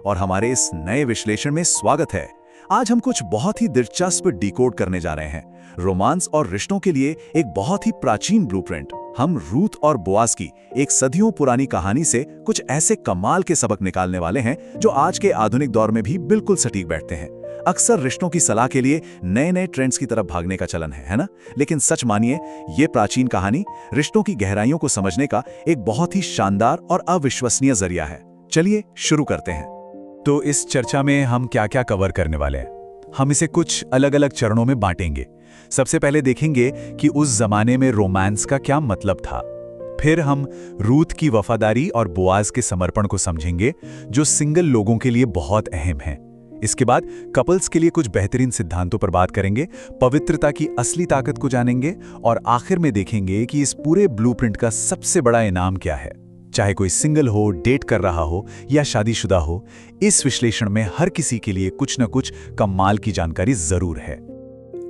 और हमारे इस नए विश्लेषण में स्वागत है। आज हम कुछ बहुत ही दिलचस्प डिकोड करने जा रहे हैं। रोमांस और रिश्तों के लिए एक बहुत ही प्राचीन ब्लूप्रिंट। हम रूथ और बोआज की एक सदियों पुरानी कहानी से कुछ ऐसे कमाल के सबक निकालने वाले हैं जो आज के आधुनिक दौर में भी बिल्कुल सटीक बैठते हैं। अक्सर रिश्तों की सलाह के लिए नए नए ट्रेंड्स की तरफ भागने का चलन है ना? लेकिन सच मानिए, ये प्राचीन कहानी रिश्तों की गहराइयों को समझने का एक बहुत ही शानदार और अविश्वसनीय जरिया है। चलिए शुरू करते हैं। तो इस चर्चा में हम क्या-क्या कवर करने वाले हैं? हम इसे कुछ अलग-अलग चरणों में बांटेंगे। सबसे पहले देखेंगे कि उस जमाने में रोमांस का क्या मतलब था। फिर हम रूथ की वफादारी और बोआज के समर्पण को समझेंगे, जो सिंगल लोगों के लिए बहुत अहम है। इसके बाद कपल्स के लिए कुछ बेहतरीन सिद्धांतों पर बात करेंगे, पवित्रता की असली ताकत को जानेंगे और आखिर में देखेंगे कि इस पूरे ब्लूप्रिंट का सबसे बड़ा इनाम क्या है। चाहे कोई सिंगल हो, डेट कर रहा हो या शादीशुदा हो, इस विश्लेषण में हर किसी के लिए कुछ न कुछ कमाल की जानकारी जरूर है।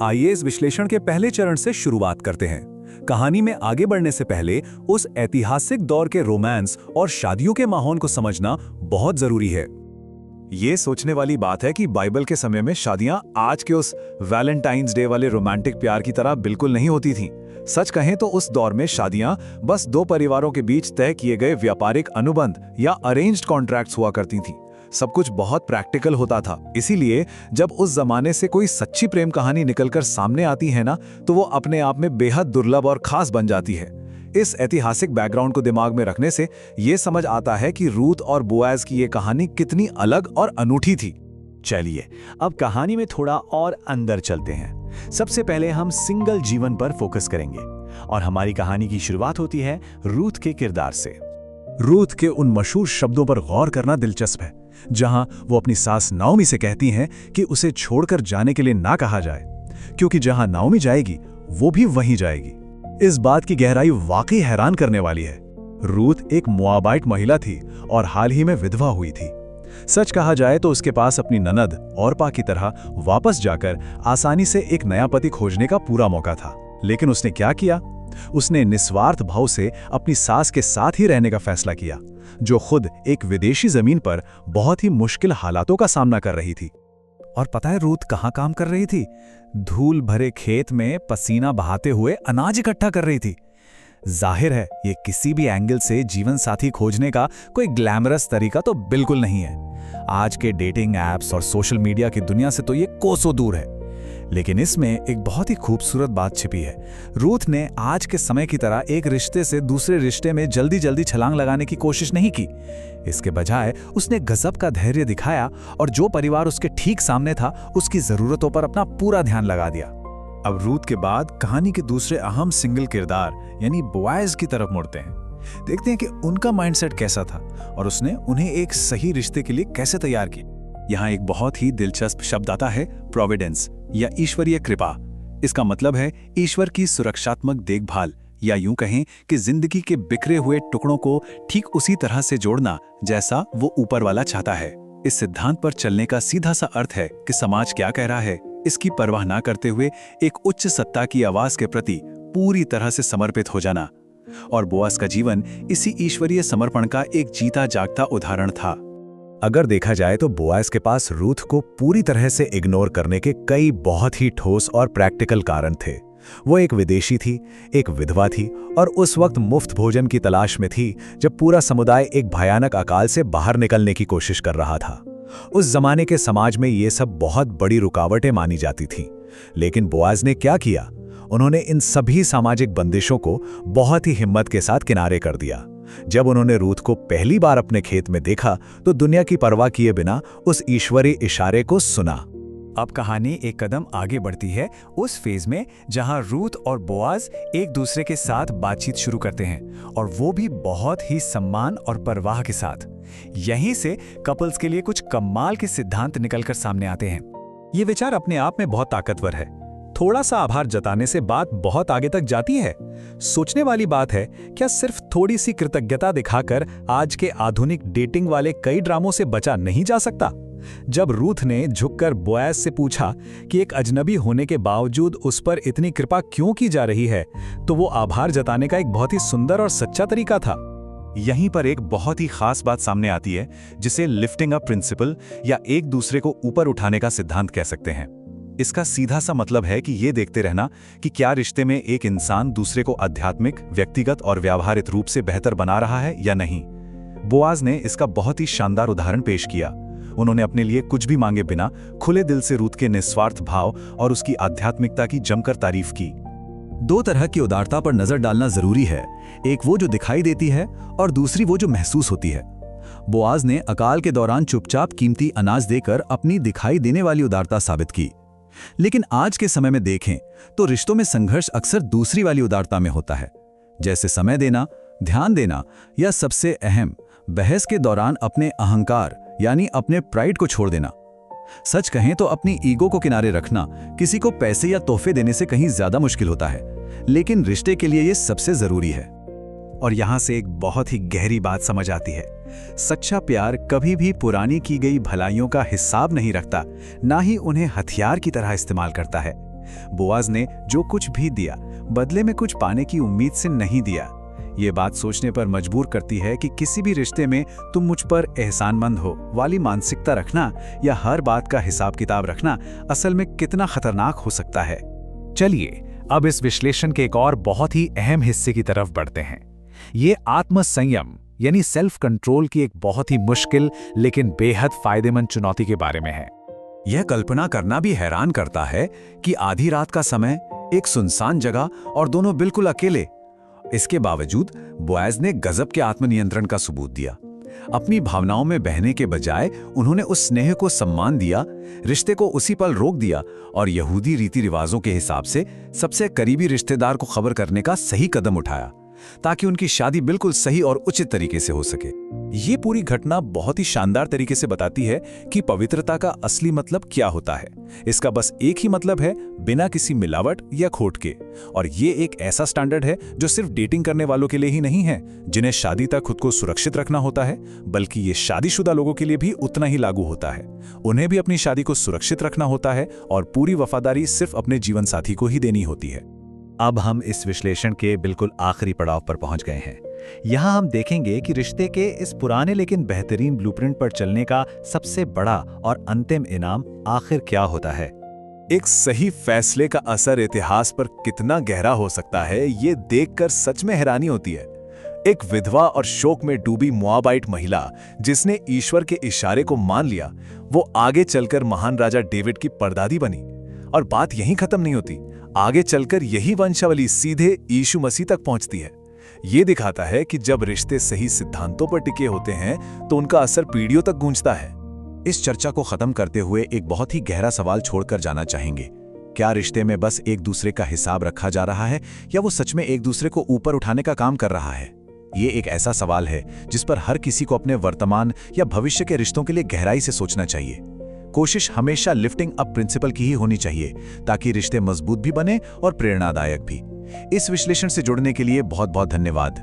आइए इस विश्लेषण के पहले चरण से शुरुआत करते हैं। कहानी में आगे बढ़ने से पहले उस ऐतिहासिक दौर के रोमांस और शादियों के माहौल को समझना बहुत जरूरी है। ये सोचने वाली बात है कि बाइबल के समय में शादियां आज के उस वैलेंटाइंस डे वाले रोमांटिक प्यार की तरह बिल्कुल नहीं होती थीं। सच कहें तो उस दौर में शादियां बस दो परिवारों के बीच तय किए गए व्यापारिक अनुबंध या अरेंज्ड कॉन्ट्रैक्ट्स हुआ करती थीं। सब कुछ बहुत प्रैक्टिकल होता था। इसीलिए जब उस जमाने से कोई सच्ची प्रेम कहानी निकलकर सामने आती है ना, तो वो अपने आप में बेहद दुर्लभ और खास बन जाती है। इस ऐतिहासिक बैकग्राउंड को दिमाग में रखने से ये समझ आता है कि रूथ और बोआज की ये कहानी कितनी अलग और अनूठी थी। चलिए अब कहानी में थोड़ा और अंदर चलते हैं। सबसे पहले हम सिंगल जीवन पर फोकस करेंगे और हमारी कहानी की शुरुआत होती है रूथ के किरदार से। रूथ के उन मशहूर शब्दों पर गौर करना दिलचस्प है, जहां वो अपनी सास नाओमी से कहती हैं कि उसे छोड़कर जाने के लिए ना कहा जाए, क्योंकि जहां नाओमी जाएगी वो भी वहीं जाएगी। इस बात की गहराई वाकई हैरान करने वाली है। रूथ एक मोआबाइट महिला थी और हाल ही में विधवा हुई थी। सच कहा जाए तो उसके पास अपनी ननद औरपा की तरह वापस जाकर आसानी से एक नया पति खोजने का पूरा मौका था। लेकिन उसने क्या किया? उसने निस्वार्थ भाव से अपनी सास के साथ ही रहने का फैसला किया, जो खुद एक विदेशी जमीन पर बहुत ही मुश्किल हालातों का सामना कर रही थी। और पता है रूथ कहाँ काम कर रही थी? धूल भरे खेत में पसीना बहाते हुए अनाज इकट्ठा कर रही थी। जाहिर है ये किसी भी एंगल से जीवन साथी खोजने का कोई ग्लैमरस तरीका तो बिल्कुल नहीं है। आज के डेटिंग एप्स और सोशल मीडिया की दुनिया से तो ये कोसों दूर है। लेकिन इसमें एक बहुत ही खूबसूरत बात छिपी है। रूथ ने आज के समय की तरह एक रिश्ते से दूसरे रिश्ते में जल्दी जल्दी छलांग लगाने की कोशिश नहीं की। इसके बजाय उसने गजब का धैर्य दिखाया और जो परिवार उसके ठीक सामने था उसकी जरूरतों पर अपना पूरा ध्यान लगा दिया। अब रूथ के बाद कहानी के दूसरे अहम सिंगल किरदार यानी बोआज की तरफ मुड़ते हैं। देखते हैं कि उनका माइंडसेट कैसा था और उसने उन्हें एक सही रिश्ते के लिए कैसे तैयार किया। यहाँ एक बहुत ही दिलचस्प शब्द आता है, प्रोविडेंस या ईश्वरीय कृपा। इसका मतलब है ईश्वर की सुरक्षात्मक देखभाल, या यूं कहें कि जिंदगी के बिखरे हुए टुकड़ों को ठीक उसी तरह से जोड़ना जैसा वो ऊपर वाला चाहता है। इस सिद्धांत पर चलने का सीधा सा अर्थ है कि समाज क्या कह रहा है, इसकी परवाह ना करते हुए एक उच्च सत्ता की आवाज के प्रति पूरी तरह से समर्पित हो जाना। और बोआज का जीवन इसी ईश्वरीय समर्पण का एक जीता जागता उदाहरण था। अगर देखा जाए तो बोआज के पास रूथ को पूरी तरह से इग्नोर करने के कई बहुत ही ठोस और प्रैक्टिकल कारण थे। वो एक विदेशी थी, एक विधवा थी और उस वक्त मुफ्त भोजन की तलाश में थी जब पूरा समुदाय एक भयानक अकाल से बाहर निकलने की कोशिश कर रहा था। उस जमाने के समाज में ये सब बहुत बड़ी रुकावटें मानी जाती थीं। लेकिन बोआज ने क्या किया? उन्होंने इन सभी सामाजिक बंदिशों को बहुत ही हिम्मत के साथ किनारे कर दिया। जब उन्होंने रूथ को पहली बार अपने खेत में देखा तो दुनिया की परवाह किए बिना उस ईश्वरीय इशारे को सुना। अब कहानी एक कदम आगे बढ़ती है उस फेज में जहां रूथ और बोआज एक दूसरे के साथ बातचीत शुरू करते हैं, और वो भी बहुत ही सम्मान और परवाह के साथ। यहीं से कपल्स के लिए कुछ कमाल के सिद्धांत निकलकर सामने आते हैं। ये विचार अपने आप में बहुत ताकतवर है। थोड़ा सा आभार जताने से बात बहुत आगे तक जाती है। सोचने वाली बात है, क्या सिर्फ थोड़ी सी कृतज्ञता दिखाकर आज के आधुनिक डेटिंग वाले कई ड्रामों से बचा नहीं जा सकता? जब रूथ ने झुककर बोआज से पूछा कि एक अजनबी होने के बावजूद उस पर इतनी कृपा क्यों की जा रही है, तो वो आभार जताने का एक बहुत ही सुंदर और सच्चा तरीका था। यहीं पर एक बहुत ही खास बात सामने आती है, जिसे लिफ्टिंग अप प्रिंसिपल या एक दूसरे को ऊपर उठाने का सिद्धांत कह सकते हैं। इसका सीधा सा मतलब है कि ये देखते रहना कि क्या रिश्ते में एक इंसान दूसरे को आध्यात्मिक, व्यक्तिगत और व्यावहारिक रूप से बेहतर बना रहा है या नहीं। बोआज ने इसका बहुत ही शानदार उदाहरण पेश किया। उन्होंने अपने लिए कुछ भी मांगे बिना खुले दिल से रूथ के निस्वार्थ भाव और उसकी आध्यात्मिकता की जमकर तारीफ की। दो तरह की उदारता पर नजर डालना जरूरी है, एक वो जो दिखाई देती है और दूसरी वो जो महसूस होती है। बोआज ने अकाल के दौरान चुपचाप कीमती अनाज देकर अपनी दिखाई देने वाली उदारता साबित की। लेकिन आज के समय में देखें तो रिश्तों में संघर्ष अक्सर दूसरी वाली उदारता में होता है, जैसे समय देना, ध्यान देना या सबसे अहम, बहस के दौरान अपने अहंकार यानी अपने प्राइड को छोड़ देना। सच कहें तो अपनी ईगो को किनारे रखना किसी को पैसे या तोहफे देने से कहीं ज्यादा मुश्किल होता है, लेकिन रिश्ते के लिए यह सबसे जरूरी है। और यहां से एक बहुत ही गहरी बात समझ आती है। सच्चा प्यार कभी भी पुरानी की गई भलाइयों का हिसाब नहीं रखता, ना ही उन्हें हथियार की तरह इस्तेमाल करता है। बोआज ने जो कुछ भी दिया, बदले में कुछ पाने की उम्मीद से नहीं दिया। ये बात सोचने पर मजबूर करती है कि किसी भी रिश्ते में तुम मुझ पर एहसानमंद हो वाली मानसिकता रखना या हर बात का हिसाब किताब रखना असल में कितना खतरनाक हो सकता है। चलिए अब इस विश्लेषण के एक और बहुत ही अहम हिस्से की तरफ बढ़ते हैं। ये आत्मसंयम यानी सेल्फ कंट्रोल की एक बहुत ही मुश्किल लेकिन बेहद फायदेमंद चुनौती के बारे में है। यह कल्पना करना भी हैरान करता है कि आधी रात का समय, एक सुनसान जगह और दोनों बिल्कुल अकेले। इसके बावजूद बोआज ने गजब के आत्मनियंत्रण का सबूत दिया। अपनी भावनाओं में बहने के बजाय उन्होंने उस स्नेह को सम्मान दिया, रिश्ते को उसी पल रोक दिया और यहूदी रीति रिवाजों के हिसाब से सबसे करीबी रिश्तेदार को खबर करने का सही कदम उठाया, ताकि उनकी शादी बिल्कुल सही और उचित तरीके से हो सके। ये पूरी घटना बहुत ही शानदार तरीके से बताती है कि पवित्रता का असली मतलब क्या होता है। इसका बस एक ही मतलब है, बिना किसी मिलावट या खोट के। और ये एक ऐसा स्टैंडर्ड है जो सिर्फ डेटिंग करने वालों के लिए ही नहीं है, जिन्हें शादी तक खुद को सुरक्षित रखना होता है, बल्कि ये शादीशुदा लोगों के लिए भी उतना ही लागू होता है। उन्हें भी अपनी शादी को सुरक्षित रखना होता है और पूरी वफादारी सिर्फ अपने जीवन साथी को ही देनी होती है। अब हम इस विश्लेषण के बिल्कुल आखिरी पड़ाव पर पहुंच गए हैं। यहाँ हम देखेंगे कि रिश्ते के इस पुराने लेकिन बेहतरीन ब्लूप्रिंट पर चलने का सबसे बड़ा और अंतिम इनाम आखिर क्या होता है। एक सही फैसले का असर इतिहास पर कितना गहरा हो सकता है, ये देखकर सच में हैरानी होती है। एक विधवा और शोक में डूबी मोआबाइट महिला जिसने ईश्वर के इशारे को मान लिया, वो आगे चलकर महान राजा डेविड की परदादी बनी। और बात यहीं खत्म नहीं होती, आगे चलकर यही वंशावली सीधे यीशु मसीह तक पहुंचती है। ये दिखाता है कि जब रिश्ते सही सिद्धांतों पर टिके होते हैं तो उनका असर पीढ़ियों तक गूंजता है। इस चर्चा को खत्म करते हुए एक बहुत ही गहरा सवाल छोड़कर जाना चाहेंगे। क्या रिश्ते में बस एक दूसरे का हिसाब रखा जा रहा है, या वो सच में एक दूसरे को ऊपर उठाने का काम कर रहा है? ये एक ऐसा सवाल है जिस पर हर किसी को अपने वर्तमान या भविष्य के रिश्तों के लिए गहराई से सोचना चाहिए। कोशिश हमेशा लिफ्टिंग अप प्रिंसिपल की ही होनी चाहिए, ताकि रिश्ते मजबूत भी बने और प्रेरणादायक भी। इस विश्लेषण से जुड़ने के लिए बहुत बहुत धन्यवाद।